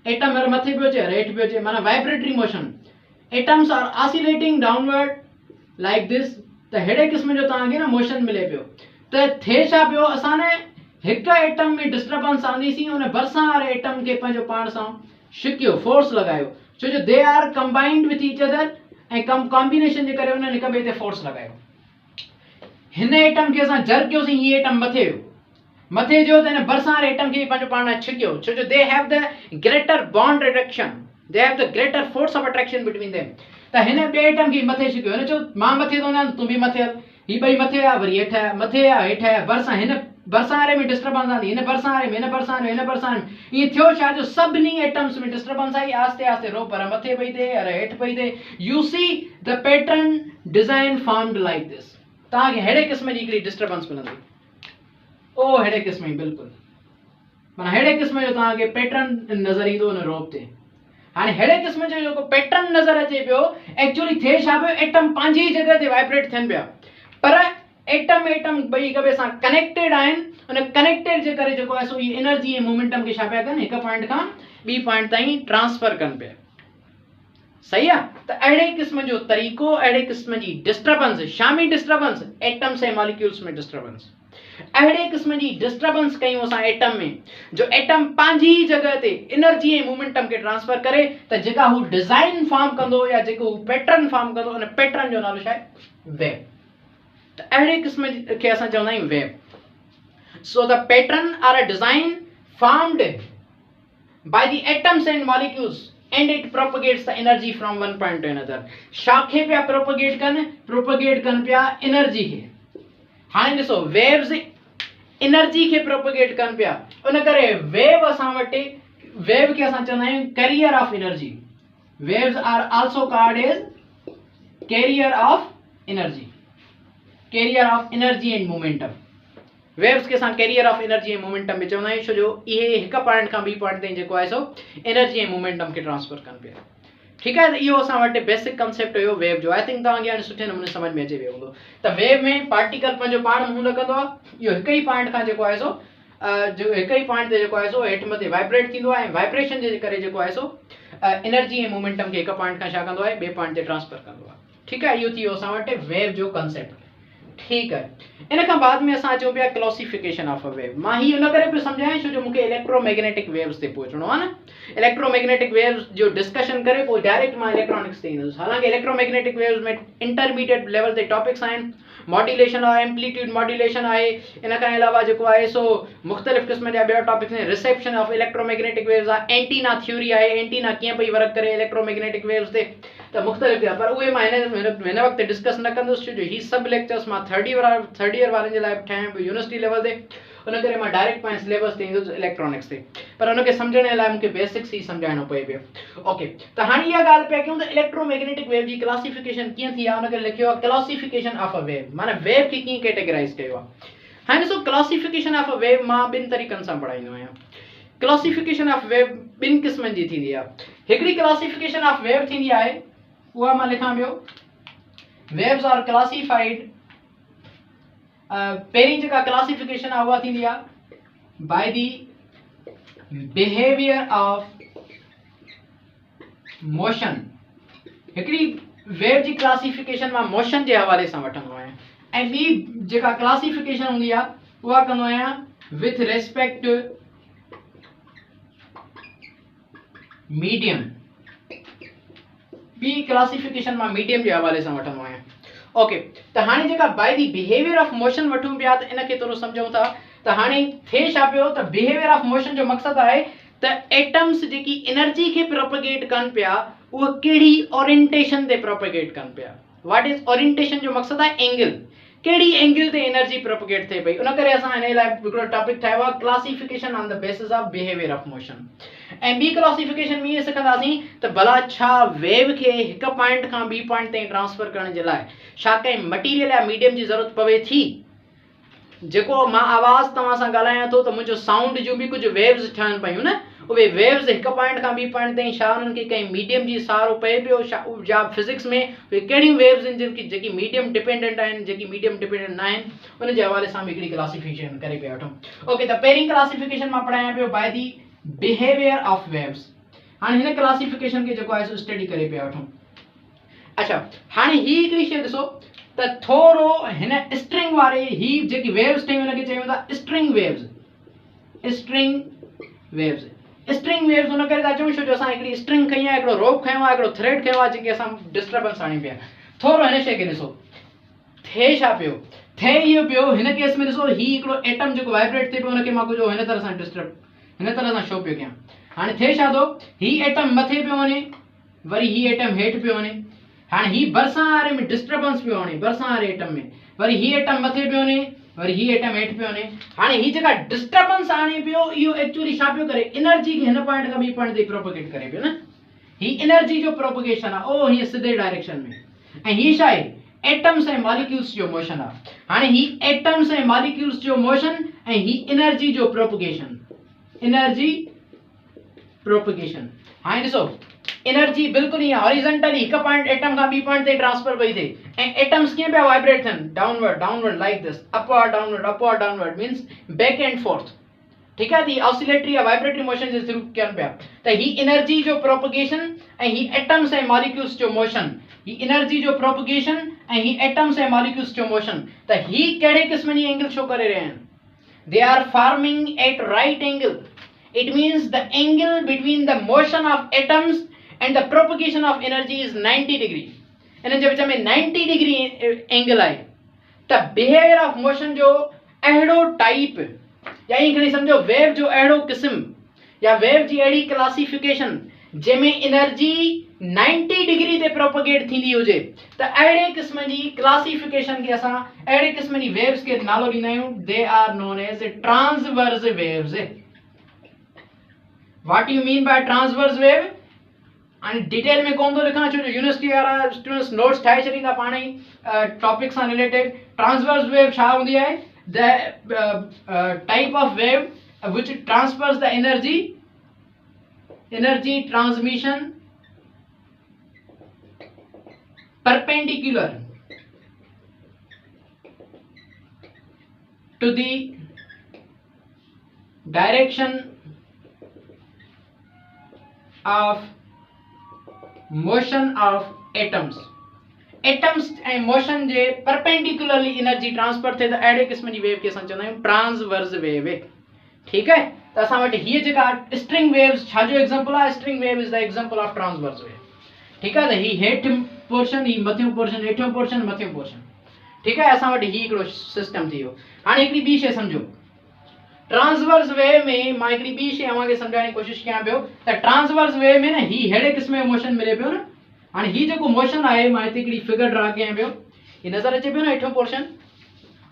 एटम हर मथे पियो अचे हर हेठि पियो अचे, माना vibratory motion. Atoms are oscillating downward like this. त अहिड़े क़िस्म जो तव्हांखे न मोशन मिले पियो। त थिए छा पियो, असां ने हिकु एटम में डिस्टर्बेंस आंदीसीं, उन भरिसां वारे एटम खे पंहिंजो पाण सां छिकियो, फोर्स लॻायो, छो जो they are combined with each other, ऐं कॉम्बिनेशन जे करे उन्हनि हिक ॿिए ते फोर्स लॻायो। हिन एटम खे असां जर कयोसीं, हीउ एटम मथे वियो, मथे जो त हिन भरिसां वारे एटम खे पंहिंजो पाण छिकियो, छो जो they have the greater bond reduction, they have the greater force of attraction between them. त हिन ॿिए एटम खे मथे छिकियो, हिन चयो मां मथे थो वञा तूं बि मथे हल, हीउ ॿई मथे आहे वरी हेठि आहे, मथे आहे हेठि आहे, भरिसां हिन भरिसां वारे में डिस्टर्बेंस आंदी, हिन भरिसां वारे में, हिन भरिसां वारे में, हिन भरिसां वारे में, ईअं थियो छा जो सभिनी एटम्स में डिस्टर्बेंस आई, आस्ते आस्ते रो पर मथे पई थिए अरे हेठि पई थिए। You see the pattern design formed like this. तव्हांखे अहिड़े क़िस्म जी हिकिड़ी डिस्टर्बेंस मिलंदी, ओ अहिड़े क़िस्म जी, बिल्कुलु माना अहिड़े क़िस्म जो तव्हांखे पैटर्न नज़र ईंदो हुन रोप ते। हाणे अहिड़े क़िस्म जो जेको पैटर्न नज़र अचे पियो, एक्चुअली थिए छा पियो, एटम पंहिंजी जॻह ते वाइब्रेट थियनि पिया, पर एटम एटम ॿई हिक ॿिए सां कनेक्टेड आहिनि। उन कनेक्टेड जे करे जेको आहे सो इहे एनर्जी ऐं मोमेंटम खे छा पिया कनि, हिक पॉइंट खां ॿी पॉइंट ताईं ट्रांसफर कनि पिया। सही आहे। त अहिड़े क़िस्म जो तरीक़ो, अहिड़े क़िस्म जी डिस्टर्बेंस, शामी डिस्टर्बेंस, एटम्स ऐं मॉलिक्यूल्स में डिस्टर्बेंस, अहिड़े क़िस्म जी डिस्टर्बेंस कयूं असां एटम में, जो एटम पंहिंजी जॻह ते एनर्जी ऐं मोमेंटम खे ट्रांसफर करे, त जेका हू डिज़ाइन फॉर्म कंदो या जेको हू पैटर्न फॉर्म कंदो, उन पैटर्न जो नालो छा आहे, वेव। त अहिड़े क़िस्म खे असां चवंदा आहियूं wave. So the pattern or a design formed by the atoms and molecules and it propagates the energy from one point to another। शाखे पिया प्रोपगेट कनि पिया एनर्जी खे। हाणे ॾिसो वेव्स एनर्जी खे प्रोपगेट कनि पिया, उन करे वेव असां वटि, वेव खे असां चवंदा आहियूं carrier of energy. Waves are also called as carrier of energy, carrier of energy and momentum. Waves खे असां कैरियर ऑफ एनर्जी ऐं मोमेंटम में चवंदा आहियूं, छो जो इहे हिकु पॉइंट खां ॿी पॉइंट ताईं जेको आहे सो एनर्जी ऐं मोमेंटम खे ट्रांसफर कनि पिया। ठीकु आहे, त इहो असां वटि बेसिक कंसेप्ट हुयो वेव जो। आई थिंक तव्हांखे हाणे सुठे नमूने सम्झ में अची वियो हूंदो। त वेव में पार्टिकल पंहिंजो पाण मुंहुं न कंदो आहे, इहो हिकु ई पॉइंट खां जेको आहे सो जो हिकु ई पॉइंट ते जेको आहे सो हेठि मथे वाइब्रेट थींदो आहे, ऐं वाइब्रेशन जे करे जेको आहे सो एनर्जी ऐं मोमेंटम खे हिकु पॉइंट खां छा कंदो आहे, ॿिए पॉइंट ते ट्रांसफर कंदो आहे। ठीकु आहे, इहो थी वियो असां वटि वेव जो कंसेप्ट। ठीकु आहे, इन खां बाद में असां अचूं पिया क्लासिफिकेशन ऑफ अ वेव। मां हीअ इन करे पियो सम्झायां छो जो मूंखे इलेक्ट्रोमैग्नेटिक वेव्स ते पहुचणो आहे न। इलेक्ट्रोमैग्नेटिक वेव्स जो डिस्कशन करे पोइ डायरेक्ट मां इलेक्ट्रॉनिक्स ते ईंदुसि। हालांकि इलेक्ट्रोमैग्नेटिक वेव्स में इंटरमीडिएट लेवल ते टॉपिक्स आहिनि, मॉड्यूलेशन आहे, एम्पलीट्यूड मॉड्यूलेशन आहे, इन खां अलावा जेको आहे सो मुख़्तलिफ़ क़िस्म जा ॿिया टॉपिक्स आहिनि। रिसेप्शन ऑफ इलेक्ट्रोमैग्नेटिक वेव्स आहे, एंटीना थ्योरी आहे, एंटीना कीअं पई वर्क करे इलेक्ट्रोमैग्नेटिक वेव्स ते, त मुख़्तलिफ़ आहे, पर उहे मां हिन वक़्तु डिस्कस न कंदुसि छो जो हीअ सभु लेक्चर्स मां थर्ड ईयर वारनि जे लाइ ठाहियां पियो यूनिवर्सिटी लेवल ते। उन करे मां डायरेक्ट पंहिंजे सिलेबस ते ईंदुसि इलेक्ट्रॉनिक्स ते, पर उनखे सम्झण जे लाइ मूंखे बेसिक्स ई सम्झाइणो पए पियो। ओके, त हाणे इहा ॻाल्हि पिया कयूं त इलेक्ट्रोमैग्नेटिक वेव जी क्लासिफिकेशन कीअं थी आहे। उनखे लिखियो आहे क्लासिफिकेशन ऑफ अ वेव, माना वेव खे कीअं कैटेगराइज़ कयो आहे। हाणे ॾिसो क्लासिफिकेशन ऑफ अ वेव मां ॿिनि तरीक़नि सां पढ़ाईंदो आहियां। क्लासिफिकेशन ऑफ वेव ॿिनि क़िस्मनि जी थींदी आहे। हिकिड़ी क्लासिफिकेशन ऑफ वेव थींदी आहे, उहा मां लिखां पियो, वेव्स आर क्लासिफाइड। पहिरीं जेका क्लासिफिकेशन आहे उहा थींदी आहे by the behaviour of motion. हिकिड़ी वेव जी क्लासिफिकेशन मां मोशन जे हवाले सां वठंदो आहियां, ऐं ॿी जेका क्लासिफिकेशन हूंदी आहे उहा कंदो आहियां विथ रेस्पेक्ट मीडियम। ॿी क्लासिफिकेशन मां मीडियम जे हवाले सां वठंदो आहियां। ओके, त हाणे जेका by the behaviour of motion वठूं पिया त इनखे थोरो सम्झूं था। त हाणे थिए छा पियो त बिहेवियर ऑफ मोशन जो मक़सदु आहे त एटम्स जेकी एनर्जी खे प्रोपगेट कनि पिया उहा कहिड़ी ओरिएंटेशन ते प्रोपगेट कनि पिया। व्हाट इज ओरिएंटेशन जो मक़सदु आहे एंगल, कहिड़ी एंगल ते एनर्जी प्रोपगेट थिए पई। उन करे असां हिन लाइ हिकिड़ो टॉपिक ठाहियो आहे classification on the basis of behaviour of motion. ऐं ॿी क्लासिफिकेशन में इहे सिखंदासीं त भला छा वेव खे हिकु पॉइंट खां ॿी पॉइंट ताईं ट्रांसफर करण जे लाइ छा कंहिं मटीरियल या मीडियम जी ज़रूरत पवे थी। जेको मां आवाज़ तव्हां सां ॻाल्हायां थो त मुंहिंजो साउंड जूं बि कुझु वेव्स ठहनि पियूं न, उहे वेव्स हिकु पॉइंट खां ॿी पॉइंट ताईं छा उन्हनि खे कंहिं मीडियम जी सहारो पए पियो या फिज़िक्स में उहे कहिड़ियूं वेव्स आहिनि जेकी मीडियम डिपेंडेंट आहिनि, जेकी मीडियम डिपेंडेंट न आहिनि, उन जे हवाले सां बि हिकिड़ी क्लासिफिकेशन करे पिया वठूं। ओके, त पहिरीं क्लासिफिकेशन मां पढ़ायां पियो by the behaviour of waves. हाणे हिन क्लासिफिकेशन खे जेको आहे सो स्टडी करे पिया वठूं। अच्छा, हाणे ही हिकिड़ी शइ ॾिसो त थोरो हिन स्ट्रिंग वारे ही जेकी वेव्स ठहियूं हुनखे चयूं था string waves. String waves, string waves हुन करे था चऊं छो जो असां हिकिड़ी स्ट्रिंग खई आहे, हिकिड़ो रोप खयो आहे, हिकिड़ो थ्रेड खयो आहे, जेके असां डिस्टर्बेंस आणी पिया। थोरो हिन शइ खे ॾिसो, थिए छा पियो, थिए इहो पियो हिन केस में ॾिसो, ही हिकिड़ो एटम जेको वाइब्रेट थिए पियो हुनखे मां कुझु हिन तरह सां डिस्टर्ब, हिन तरह सां शो पियो कयां। हाणे थिए छा थो, ही एटम मथे पियो वञे, वरी ही एटम हेठि पियो वञे। हाणे ही भरिसां वारे में डिस्टर्बेंस पियो आणे, भरिसां वारे एटम में, वरी ही एटम मथे पियो वञे, वरी ही एटम हेठि पियो वञे। हाणे ही जेका डिस्टर्बेंस आणे पियो इहो एक्चुअली छा पियो करे, एनर्जी खे हिन पॉइंट खां ॿी पॉइंट ते प्रोपगेट करे पियो न। ही एनर्जी जो प्रोपगेशन आहे, ओ हीअं सिधे डायरेक्शन में। ऐं ही छा आहे, एटम्स ऐं मॉलिक्यूल्स जो मोशन आहे। हाणे ही एटम्स ऐं मॉलिक्यूल्स जो मोशन ऐं ही एनर्जी जो प्रोपगेशन, एनर्जी प्रोपगेशन। हाणे ॾिसो, एनर्जी बिल्कुलु हीअं हॉरिजॉन्टली हिकु पॉइंट एटम खां ॿी पॉइंट ते ट्रांसफर पई थिए, ऐं एटम्स कीअं पिया वाइब्रेट थियनि, downward downward like this, upward downward means back and fourth. ठीकु आहे, ती ऑसिलेटरी या वाइब्रेटरी मोशन जे थ्रू कनि पिया। त ही एनर्जी जो प्रोपगेशन ऐं ही एटम्स ऐं मॉलिक्यूल्स जो मोशन, ही एनर्जी जो प्रोपगेशन ऐं ही एटम्स ऐं मॉलिक्यूल्स जो मोशन, त ही कहिड़े क़िस्म जी एंगल शो करे रहिया आहिनि, they are forming at right angle. It means the angle between the motion of atoms and the propagation of energy is 90 degree। इन जे विच में 90 डिग्री एंगल आहे। त बिहेवियर ऑफ मोशन जो अहिड़ो टाइप या ईअं खणी सम्झो वेव जो अहिड़ो क़िस्म या वेव जी अहिड़ी क्लासिफिकेशन जंहिंमें एनर्जी 90 डिग्री ते प्रोपगेट थींदी हुजे, त अहिड़े क़िस्म जी क्लासिफिकेशन खे असां अहिड़े क़िस्म जी वेव्स खे नालो ॾींदा आहियूं, they are known as transverse waves. What you mean by transverse wave, हाणे डिटेल में कोन थो लिखां छो जो यूनिवर्सिटी वारा स्टूडेंट्स नोट्स ठाहे छॾींदा पाण ई टॉपिक सां रिलेटेड। ट्रांसवर्स वेव छा हूंदी आहे, the type of wave which transverse the energy transmission perpendicular to the direction of motion of atoms। Atoms ऐं मोशन जे परपेंडिकुलरली एनर्जी ट्रांसफर थिए त अहिड़े क़िस्म जी वेव खे असां चवंदा आहियूं ट्रांसवर्स वेव। ठीकु आहे, त असां वटि हीअ जेका स्ट्रिंग वेव्स छा जो एग्जांपल आहे, string wave is the example of transverse wave. ठीकु आहे, त ही हेठि पोर्शन, ही मथियों पोर्शन, हेठियों पोर्शन, मथियों पोर्शन। ठीकु आहे, असां वटि ही हिकिड़ो सिस्टम थी वियो। हाणे हिकिड़ी ॿी शइ सम्झो, ट्रांसवर्स वेव में मां हिकिड़ी ॿी शइ अव्हांखे सम्झाइण जी कोशिशि कयां पियो त ट्रांसवर्स वेव में न ही अहिड़े क़िस्म जो मोशन मिले पियो न। हाणे ही जेको मोशन आहे, मां हिते हिकिड़ी फिगर ड्रा कयां पियो, ही नज़र अचे पियो न हेठियों पोर्शन।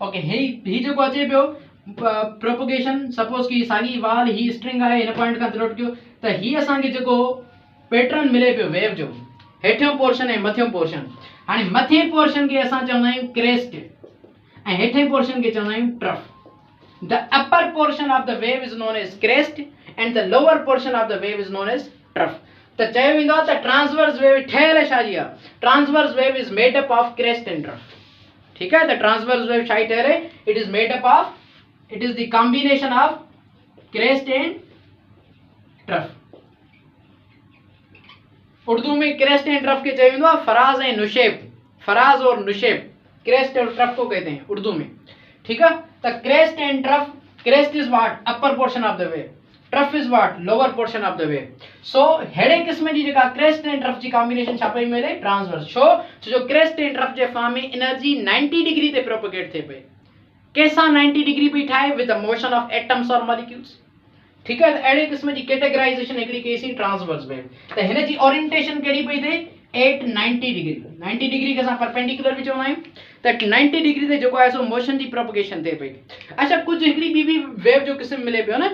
ओके, ही जेको अचे पियो प्रोपगेशन, सपोज की साॻी वाल ही स्ट्रिंग आहे, हिन पॉइंट खां थ्रोट कयो, त ही असांखे जेको पैटर्न मिले पियो वेव जो, हेठियों पोर्शन ऐं मथियों पोर्शन। हाणे मथे पोर्शन खे असां चवंदा आहियूं क्रेस्ट ऐं हेठे पोर्शन खे चवंदा आहियूं trough. The upper portion of the wave is known as crest and the lower portion of the wave is known as trough। त चयो वेंदो आहे त ट्रांसवर्स वेव ठहियल छा जी आहे, transverse wave is made up of crest and trough. ठीकु आहे, त ट्रांसवर्स वेव छा ठहियल आहे, it is made up of, it is the combination of crest and trough. Urdu में क्रेस्ट एंड ट्रफ के चयो वेंदो आहे फराज ऐं नुशेब, फराज और नुशेब, क्रेस्ट और ट्रफ को कहते हैं उर्दू में। ठीक है, तो crest and trough, crest is what, upper portion of the wave, trough is what lower portion of the wave so हेड़े क़िस्म जी जेका क्रेस्ट एंड ट्रफ जी कॉम्बिनेशन छा पई मिले ट्रांसवर्स छो जो क्रेस्ट एंड ट्रफ जे फॉर्म में एनर्जी 90 डिग्री ते प्रोपगेट थे पई कैसा 90 डिग्री पई ठाए with the motion of atoms और मॉलिक्यूल्स ठीक है अड़े क़िस्म जी कैटेगराइजेशन एकड़ी केसी ट्रांसवर्स वेव त हिन जी ओरिएंटेशन केड़ी पई थे एट 90 डिग्री 90 डिग्री के साथ परपेंडिकुलर भी चवंदा आहियूं त 90 डिग्री ते जेको आहे सो मोशन जी प्रोपगेशन थे पई अच्छा कुछ हिकड़ी बी वेव जो किस्म मिले पियो ना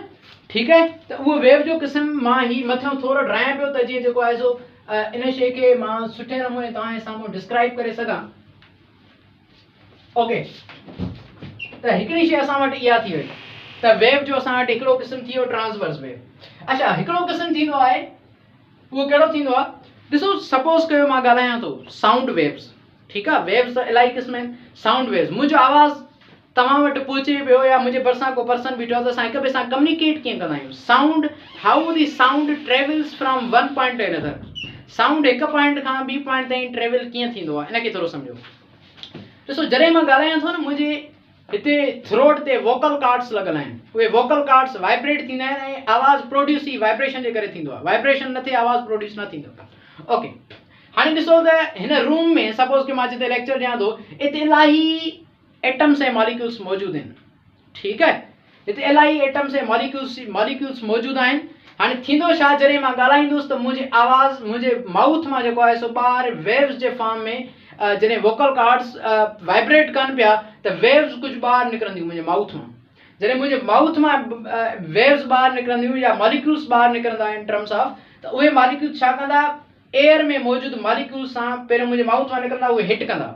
ठीक है तो वो वेव जो किस्म मां ही मथों थोरो ड्रायां पियो त जीअं जेको आहे सो इन शइ खे मां सुठे नमूने तव्हां जे साम्हूं डिस्क्राइब करे सघां ओके त हिकड़ी शइ असां वटि इहा थी वई त वेव जो असां वटि हिकिड़ो क़िस्म थी वियो ट्रांसवर्स वेव अच्छा हिकिड़ो क़िस्म थींदो आहे उहो कहिड़ो थींदो आहे ॾिसो सपोज कयो मां ॻाल्हायां थो साउंड वेव्स ठीकु आहे वेव्स त इलाही क़िस्म आहिनि साउंड वेव्स मुंहिंजो आवाज़ तव्हां वटि पहुचे पियो या मुंहिंजे भरिसां को पर्सन बीठो आहे त असां हिक ॿिए सां कम्युनिकेट कीअं कंदा आहियूं sound how the sound travels from one point to another sound हिकु पॉइंट खां ॿी पॉइंट ताईं ट्रेवल कीअं थींदो आहे इनखे थोरो सम्झो ॾिसो जॾहिं मां ॻाल्हायां थो न मुंहिंजे हिते थ्रोट ते वोकल कार्ड्स लॻल आहिनि उहे वोकल कार्ड्स वाइब्रेट थींदा आहिनि ऐं आवाज़ प्रोड्यूस ई वाइब्रेशन जे करे थींदो आहे वाइब्रेशन न थिए आवाज़ प्रोड्यूस न थींदो ओके हाणे ॾिसो त हिन रूम में सपोज कि मां जिते लेक्चर ॾियां थो हिते इलाही एटम्स ऐं मॉलिक्यूल्स मौजूदु आहिनि ठीकु आहे हिते इलाही एटम्स ऐं मॉलिक्यूल्स मौजूदु आहिनि हाणे थींदो छा जॾहिं मां ॻाल्हाईंदुसि त मुंहिंजी आवाज़ मुंहिंजे माउथ मां जेको आहे सो ॿाहिरि वेव्स जे फॉर्म में जॾहिं वोकल कार्ड्स वाइब्रेट कनि पिया त वेव्स कुझु ॿाहिरि निकिरंदियूं मुंहिंजे माउथ मां जॾहिं मुंहिंजे माउथ मां वेव्स ॿाहिरि निकिरंदियूं या मॉलिक्यूल्स ॿाहिरि निकिरंदा इन टर्म्स ऑफ त उहे मॉलिक्यूल्स छा कंदा एयर में मौजूदु मॉलिक्यूल्स सां पहिरियों मुंहिंजे माउथ मां निकिरंदा उहे हिट कंदा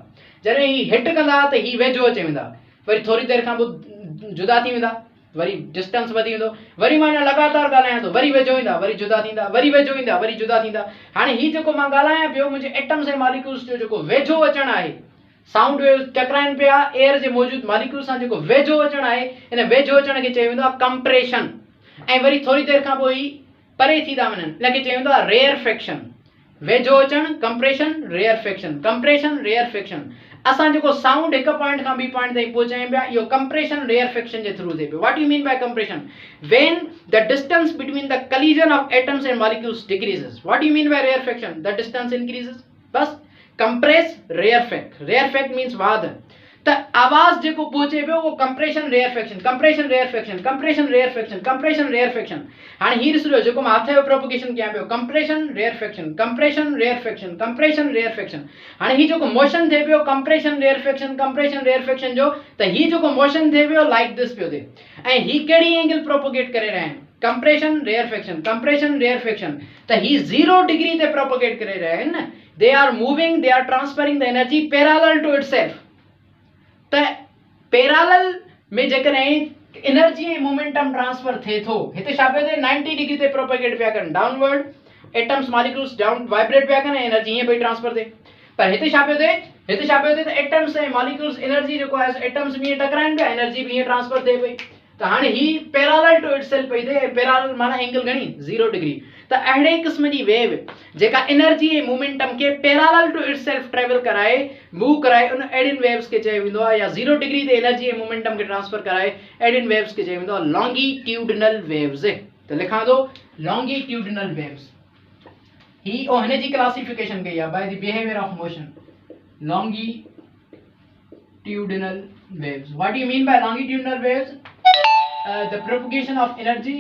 जॾहिं ही हिट कंदा त ही वेझो अची वेंदा वरी थोरी देरि खां पोइ जुदा थी वेंदा वरी डिस्टेंस वधी वेंदो वरी मां लगातार ॻाल्हायां थो वरी वेझो ईंदा वरी जुदा थींदा वरी वेझो ईंदा वरी जुदा थींदा हाणे ही जेको मां ॻाल्हायां पियो मुंहिंजे एटम्स ऐं मॉलिक्यूल्स जो जेको वेझो अचणु आहे साउंड वेव्स टकराइनि पिया एयर जे मौजूदु मॉलिक्यूल्स सां जेको वेझो अचणु आहे इन वेझो अचण खे चयो वेंदो आहे कंप्रेशन ऐं वरी थोरी देरि खां पोइ ही परे थी था वञनि इनखे चयो वेंदो आहे रेयरफेक्शन वेझो अचणु कंप्रेशन रेयरफेक्शन असां जेको साउंड हिकु पॉइंट खां ॿी पॉइंट ताईं पहुचायूं पिया इहो कंप्रेशन रेयरफेक्शन जे थ्रू थिए पियो what you mean by compression when the distance between the collision of atoms and molecules decreases what you mean by rarefaction the distance increases बस कंप्रेस रेयरफेक्ट मीन्स वाद त आवाज़ जेको पहुचे पियो वो कंप्रेशन रेयरफेक्शन हाणे ही ॾिसो जेको मां हथ जो प्रोपगेशन कयां पियो कंप्रेशन रेयरफेक्शन हाणे ही जेको मोशन थिए पियो कंप्रेशन रेयरफेक्शन जो त ही जेको मोशन थिए पियो लाइक दिस पियो थिए ऐं ही कहिड़ी एंगल प्रोपगेट करे रहिया आहिनि कंप्रेशन रेयरफेक्शन त ही 0 डिग्री ते प्रोपगेट करे रहिया आहिनि न they are moving they are transferring the energy parallel to itself त पैरेलल में जेकॾहिं एनर्जी ऐं मोमेंटम ट्रांसफर थिए थो हिते छा पियो थिए 90 डिग्री ते प्रोपगेट पिया कनि downward atoms molecules down vibrate पिया कनि ऐं एनर्जी हीअं पई ट्रांसफर थिए पर हिते छा पियो थिए त एटम्स ऐं मॉलिक्यूल्स एनर्जी जेको आहे एटम्स बि हीअं टकराइनि पिया एनर्जी बि हीअं ट्रांसफर थिए पई त हाणे ही पैरेलल टू इटसेल्फ पई थिए पैरेलल माना एंगल घणी 0 डिग्री त अहिड़े क़िस्म जी वेव जेका एनर्जी ऐं मोमेंटम खे पैरेलल टू इटसेल्फ ट्रेवल कराए मूव कराए उन अहिड़ियुनि वेव्स खे चयो वेंदो आहे या 0 डिग्री ते एनर्जी ऐं मोमेंटम खे ट्रांसफर कराए अहिड़ियुनि वेव्स खे चयो वेंदो आहे लॉन्गिट्यूडिनल वेव्स त लिखां थो लॉन्गिट्यूडिनल वेव्स ही हिन जी क्लासिफिकेशन कई आहे by the behaviour of motion longitudinal waves what do you mean by longitudinal waves the propagation of energy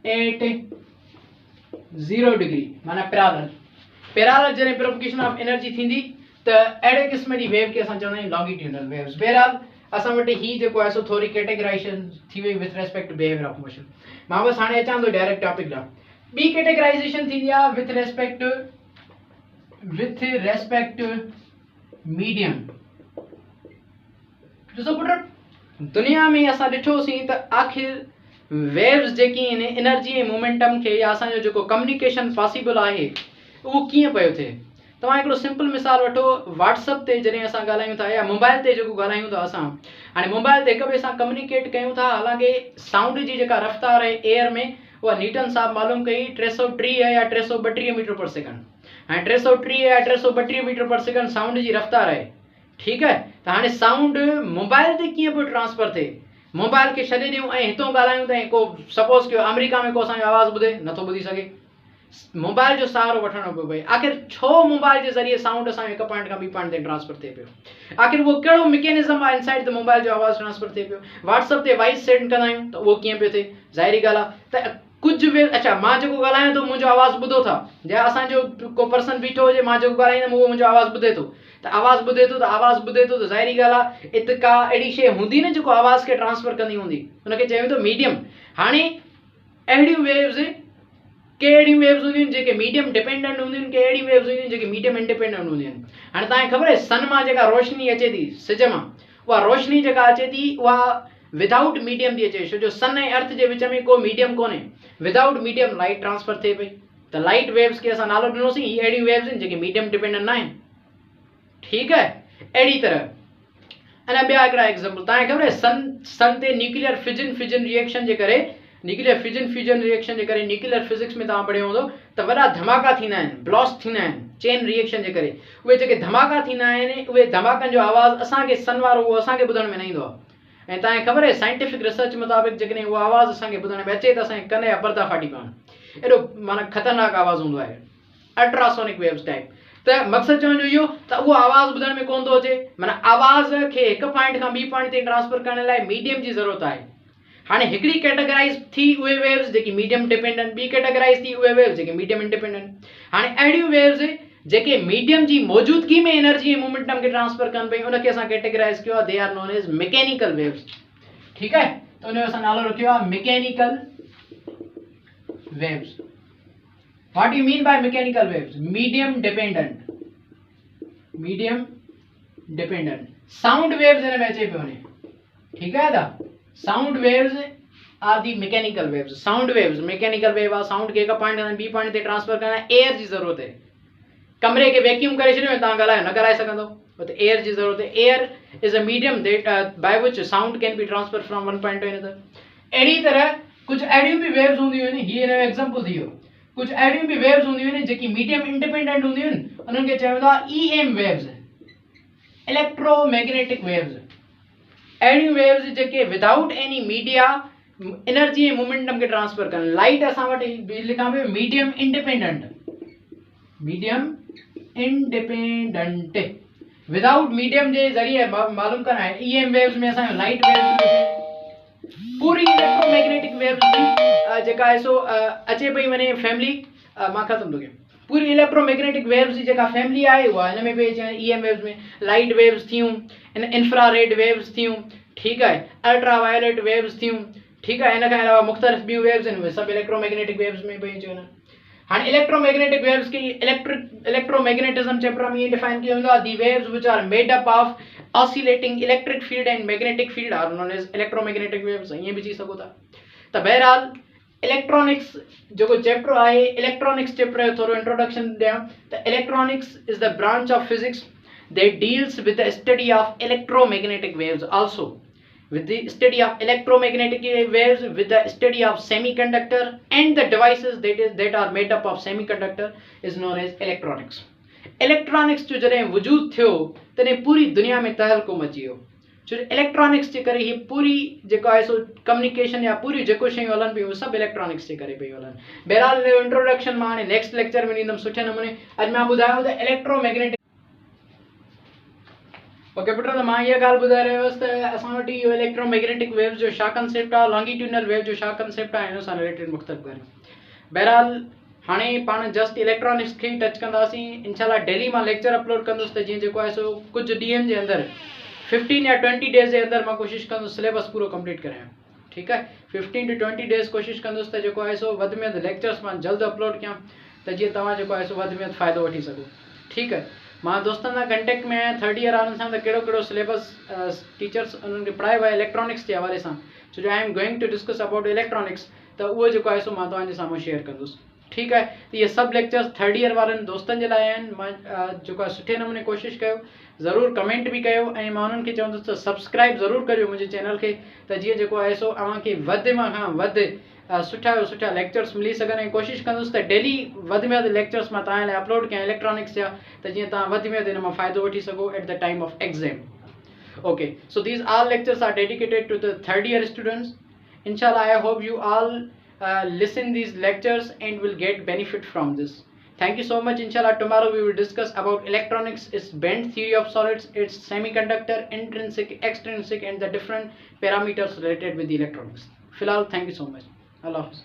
at 0 degree माना पैरेलल जॾहिं प्रोपगेशन ऑफ एनर्जी थींदी त अहिड़े क़िस्म जी वेव खे असां चवंदा आहियूं लॉन्गिट्यूडिनल वेव्स बहरहाल असां वटि ही जेको आहे सो थोरी कैटेगराइजेशन थी वई with respect to behaviour of motion मां बसि हाणे अचां थो डायरेक्ट टॉपिक ॾांहुं ॿी कैटेगराइजेशन थींदी आहे विथ रेस्पेक्ट मीडियम ॾिसो पुट दुनिया में असां ॾिठोसीं त आख़िर वेव्स जेकी आहिनि एनर्जी ऐं मोमेंटम खे या असांजो जेको कम्युनिकेशन पॉसिबल आहे उहो कीअं पियो थिए तव्हां हिकिड़ो सिंपल मिसाल वठो व्हाट्सअप ते जॾहिं असां ॻाल्हायूं था या मोबाइल ते जेको ॻाल्हायूं था असां हाणे मोबाइल ते हिक ॿिए सां कम्युनिकेट कयूं था हालांकि साउंड जी जेका रफ़्तार आहे एयर में उहा न्यूटन साहब मालूम कई 330 या 332 मीटर पर सेकंड हाणे 330 या 332 मीटर पर सेकंड साउंड जी रफ़्तार आहे ठीकु आहे त त हाणे साउंड मोबाइल ते कीअं पियो ट्रांसफर थिए, मोबाइल खे छॾे ॾियूं ऐं हितां ॻाल्हायूं त को सपोज़ कयो अमेरिका में को असांजो आवाज़ ॿुधे, नथो ॿुधी सघे, मोबाइल जो सहारो वठणो पियो पए। आख़िर छो मोबाइल जे ज़रिए साउंड असांजो हिकु पॉइंट खां ॿी पॉइंट ते ट्रांसफर थिए पियो, आख़िर उहो कहिड़ो मैकेनिज़म आहे इनसाइड द मोबाइल जो आवाज़ ट्रांसफर थिए पियो। व्हाट्सअप ते वॉइस सेंड कंदा आहियूं त उहो कीअं पियो थिए, ज़ाहिरी ॻाल्हि आहे त कुझु बि अच्छा मां जेको ॻाल्हायां थो मुंहिंजो आवाज़ ॿुधो था, या असांजो को पर्सन बीठो हुजे मां जेको ॻाल्हाईंदुमि उहो मुंहिंजो आवाज़ ॿुधे थो, त आवाज़ ॿुधे थो त आवाज़ ॿुधे थो त ज़ाहिरी ॻाल्हि आहे इत का अहिड़ी शइ हूंदी न जेको आवाज़ खे ट्रांसफर कंदी हूंदी, हुनखे चयो वेंदो मीडियम। हाणे अहिड़ियूं वेव्स के अहिड़ियूं वेव्स हूंदियूं आहिनि जेके मीडियम डिपेंडेंट हूंदियूं आहिनि, के अहिड़ियूं वेव्स हूंदियूं आहिनि जेके मीडियम इंडिपेंडेंट हूंदियूं आहिनि। हाणे तव्हांखे ख़बर आहे सन मां जेका रोशनी अचे थी सिज मां, उहा रोशनी जेका अचे थी उहा विदाउट मीडियम थी अचे, छो जो सन ऐं अर्थ जे विच में को मीडियम कोन्हे, विदाउट मीडियम लाइट ट्रांसफर थिए पई, त लाइट वेव्स खे असां नालो ॾिनोसीं ही अहिड़ियूं वेव्स आहिनि जेके मीडियम डिपेंडेंट न आहिनि। ठीकु आहे, अहिड़ी तरह अञा ॿिया हिकिड़ा एग्ज़ाम्पल तव्हांखे ख़बर आहे सन ते न्यूक्लियर फिजन रिएक्शन जे करे, न्यूक्लियर फ्यूजन रिएक्शन जे करे न्यूक्लियर फिजिक्स में तव्हां पढ़ियो हूंदो त वॾा धमाका थींदा आहिनि, ब्लास्ट थींदा आहिनि चेन रिएक्शन जे करे। उहे जेके धमाका थींदा आहिनि उहे धमाकनि जो आवाज़ असांखे सन वारो उहो असांखे ॿुधण में न ईंदो आहे। ऐं तव्हांखे ख़बर आहे साइंटिफिक रिसर्च मुताबिक़ जेकॾहिं उहा आवाज़ असांखे ॿुधण में अचे त असांजे कन जा पर्दा फाटी पवनि, एॾो माना ख़तरनाक आवाज़ हूंदो आहे, अल्ट्रासोनिक वेव्स टाइप। त मक़सदु चवण जो इहो त उहा आवाज़ ॿुधण में कोन थो अचे, माना आवाज़ खे हिकु पॉइंट खां ॿी पॉइंट ते ट्रांसफर करण लाइ मीडियम जी ज़रूरत आहे। हाणे हिकिड़ी कैटेगराइज़ थी उहे वेव्स जेकी मीडियम डिपेंडेंट, ॿी कैटेगराइज़ थी उहे वेव्स जेके मीडियम इंडिपेंडेंट। हाणे अहिड़ियूं वेव्स जेके मीडियम जी मौजूदगी में एनर्जी ऐं मोमेंटम खे ट्रांसफर कनि पई उनखे असां कैटेगराइज़ कयो आहे, they are known as mechanical waves. ठीकु आहे, त उनजो असां नालो रखियो आहे mechanical waves. What you mean by mechanical waves? Medium dependent sound waves हिन में अचे पियो वञे। ठीकु आहे त sound waves are the mechanical waves. Sound waves mechanical wave आहे, साउंड खे हिकु पॉइंट खां ॿी पॉइंट ते ट्रांसफर करण लाइ एयर जी ज़रूरत आहे। कमरे खे वैक्यूम करे छॾियो ऐं तव्हां ॻाल्हायो न ॻाल्हाए सघंदो, त एयर जी ज़रूरत आहे। Air is a medium by which sound can be transfer from one point to another. अहिड़ी तरह कुझु अहिड़ियूं बि वेव्स हूंदियूं आहिनि, हीअ हिन जो एग्ज़ाम्पल थी वियो, कुझु अहिड़ियूं बि वेव्स हूंदियूं आहिनि जेकी मीडियम इंडिपेंडेंट हूंदियूं आहिनि, उन्हनि खे चयो वेंदो आहे EM वेव्स, इलेक्ट्रोमैग्नेटिक वेव्स। अहिड़ियूं वेव्स जेके विदाउट एनी मीडिया एनर्जी ऐं मोमेंटम खे ट्रांसफर कनि। लाइट असां वटि लिखां पियो मीडियम इंडिपेंडेंट, विदाउट मीडियम जे ज़रिए मालूम करना है। EM वेव्स में असांजो लाइट वेव्स, पूरी इलेक्ट्रोमैग्नेटिक वेव्स जेका आहे सो अचे पई वञे फैमिली, मां ख़तमु थो कयां, पूरी इलेक्ट्रोमैग्नेटिक वेव्स जी जेका फैमिली आहे उहा हिन में पई अचे EM वेव्स में। लाइट वेव्स थियूं, इंफ्रारेड वेव्स थियूं, ठीकु आहे, अल्ट्रावायलेट वेव्स थियूं, ठीकु आहे, हिन खां अलावा मुख़्तलिफ़ ॿियूं वेव्स आहिनि उहे सभु इलेक्ट्रोमैग्नेटिक वेव्स में पई अची वञनि। हाणे इलेक्ट्रोमैग्नेटिक वेव्स खे इलेक्ट्रोमैग्नेटिज्म चैप्टर में डिफाइन कयो वेंदो आहे, the waves which are made up of oscillating electric field and magnetic field are known as electromagnetic waves. ईअं बि चई सघो था। त बहरहाल इलेक्ट्रॉनिक्स जेको चैप्टर आहे, इलेक्ट्रॉनिक्स चैप्टर जो थोरो इंट्रोडक्शन ॾियां त electronics is the branch of physics that deals with the study of electromagnetic waves, also with the study of electromagnetic waves, with the study of semiconductor and the devices that are made up of semiconductor is known as electronics. Electronics जो जॾहिं वजूद थियो तॾहिं पूरी दुनिया में तहलको मची वियो, छो इलेक्ट्रॉनिक्स जे करे ही पूरी जेको आहे सो कम्युनिकेशन या पूरी जेको शयूं हलनि पियूं सभु इलेक्ट्रॉनिक्स जे करे पई हलनि। बहरहाल इंट्रोडक्शन मां हाणे नेक्स्ट लेक्चर में ॾींदुमि सुठे नमूने। अॼु मां ॿुधायो त इलेक्ट्रोमैग्नेटिक। ओके पुट, त मां इहा ॻाल्हि ॿुधाए रहियो हुअसि त असां वटि इहो इलेक्ट्रोमैग्नेटिक वेव्स जो छा कंसेप्ट आहे, लॉन्गिट्यूडनल वेव जो छा कंसेप्ट आहे, हिन सां रिलेटेड मुख़्तलिफ़ ॻाल्हियूं। बहरहाल हाणे पाण जस्ट इलेक्ट्रॉनिक्स खे ई टच कंदासीं। इंशाल्लाह डेली मां लेक्चर अपलोड कंदुसि त जीअं जेको आहे सो कुझु ॾींहंनि जे अंदरि 15 या 20 डेज़ जे अंदरि मां कोशिशि कंदुसि सिलेबस पूरो कंप्लीट करायां। ठीकु आहे, 15 to 20 डेज़ कोशिशि कंदुसि त जेको आहे सो वधि में वधि लेक्चर्स मां जल्द अपलोड कयां त जीअं तव्हां जेको आहे सो वधि में वधि फ़ाइदो वठी सघो। ठीकु आहे, मां दोस्तनि सां कंटेक्ट में आहियां, थर्ड ईयर वारनि सां, त कहिड़ो कहिड़ो सिलेबस टीचर्स उन्हनि खे पढ़ायो आहे इलेक्ट्रॉनिक्स जे हवाले सां, छो जो I am going to discuss about electronics, त उहो जेको आहे सो मां तव्हांजे साम्हूं शेयर कंदुसि। ठीकु आहे, त इहे सभु लेक्चर्स थर्ड ईयर वारनि दोस्तनि जे लाइ आहिनि। मां जेको आहे सुठे नमूने कोशिशि कयो, ज़रूरु कमेंट बि कयो, ऐं मां उन्हनि खे चवंदुसि त सब्सक्राइब ज़रूरु करियो मुंहिंजे चैनल खे, त जीअं जेको आहे सो अव्हांखे वधि मां खां वधि सुठा लेक्चर्स मिली सघनि। ऐं कोशिशि कंदुसि त डेली वधि में वधि लेक्चर्स मां तव्हां लाइ अपलोड कयां इलेक्ट्रॉनिक्स जा, त जीअं तव्हां वधि में वधि हिन मां फ़ाइदो वठी सघो at the time of exam. Okay, so these all lectures are dedicated to the third year students. Inshallah, I hope you all listen these lectures and will get benefit from this. Thank you so much. Inshallah, tomorrow we will discuss about electronics, its band theory of solids, its semiconductor, intrinsic, extrinsic, and the different parameters related with the electronics. Filal, thank you so much. Allah Hafiz.